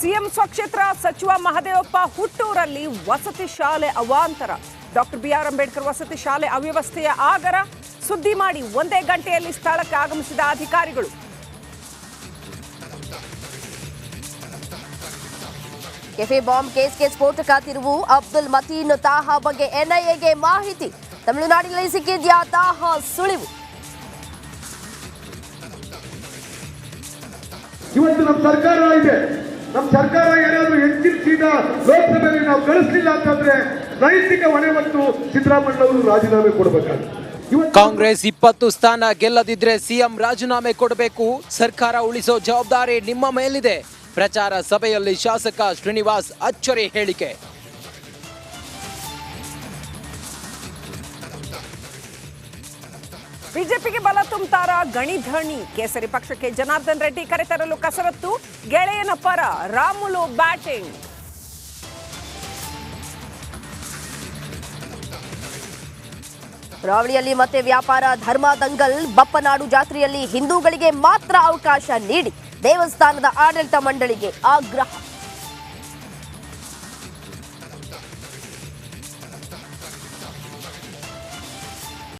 CM ಸ್ವಕ್ಷೇತ್ರ ಸಚಿವ ಮಹದೇವಪ್ಪ ಹುಟ್ಟೂರಲ್ಲಿ ವಸತಿ ಶಾಲೆ ಅವಾಂತರ. ಡಾಕ್ಟರ್ ಬಿಆರ್ ಅಂಬೇಡ್ಕರ್ ವಸತಿ ಶಾಲೆ ಅವ್ಯವಸ್ಥೆಯ ಆಗರ ಸುದ್ದಿ ಮಾಡಿ ಒಂದೇ ಗಂಟೆಯಲ್ಲಿ ಸ್ಥಳಕ್ಕೆ ಆಗಮಿಸಿದ ಅಧಿಕಾರಿಗಳು. ಕೆಫೆ ಬಾಂಬ್ ಕೇಸ್ಗೆ ಸ್ಫೋಟಕ ತಿರುವು. ಅಬ್ದುಲ್ ಮತೀನ್ ತಾಹಾ ಬಗ್ಗೆ ಎನ್ಐಎಗೆ ಮಾಹಿತಿ. ತಮಿಳುನಾಡಿನಲ್ಲಿ ಸಿಕ್ಕಿದ್ಯಾ ತಾಹಾ ಸುಳಿವು? ಇವತ್ತು ನಮ್ಮ ಸರ್ಕಾರ ಇದೆ. ನಮ್ಮ ಸರ್ಕಾರ ಏನಾದರೂ ಹೆಚ್ಚಿನ ಸೀಟ ಲೋಕಸಭೆಯಲ್ಲಿ ನಾವು ಕಳಿಸಲಿಲ್ಲ ಅಂತಂದ್ರೆ ನೈತಿಕ ಹೊಣೆ ಮತ್ತು ಸಿದ್ದರಾಮಯ್ಯ ಅವರು ರಾಜೀನಾಮೆ ಕೊಡಬೇಕಾಗುತ್ತೆ. ಕಾಂಗ್ರೆಸ್ 20 ಸ್ಥಾನ ಗೆಲ್ಲದಿದ್ರೆ ಸಿಎಂ ರಾಜೀನಾಮೆ ಕೊಡಬೇಕು. ಸರ್ಕಾರ ಉಳಿಸೋ ಜವಾಬ್ದಾರಿ ನಿಮ್ಮ ಮೇಲಿದೆ. ಪ್ರಚಾರ ಸಭೆಯಲ್ಲಿ ಶಾಸಕ ಶ್ರೀನಿವಾಸ್ ಅಚ್ಚರಿ ಹೇಳಿಕೆ. ಬಿಜೆಪಿಗೆ ಬಲ ತುಂಬುತ್ತಾರ ಗಣಿಧಣಿ. ಕೇಸರಿ ಪಕ್ಷಕ್ಕೆ ಜನಾರ್ದನ್ ರೆಡ್ಡಿ ಕರೆತರಲು ಕಸರತ್ತು. ಗೆಳೆಯನ ಪರ ರಾಮುಲು ಬ್ಯಾಟಿಂಗ್. ಕರಾವಳಿಯಲ್ಲಿ ಮತ್ತೆ ವ್ಯಾಪಾರ ಧರ್ಮ ದಂಗಲ್. ಬಪ್ಪನಾಡು ಜಾತ್ರೆಯಲ್ಲಿ ಹಿಂದೂಗಳಿಗೆ ಮಾತ್ರ ಅವಕಾಶ ನೀಡಿ ದೇವಸ್ಥಾನದ ಆಡಳಿತ ಮಂಡಳಿಗೆ ಆಗ್ರಹ.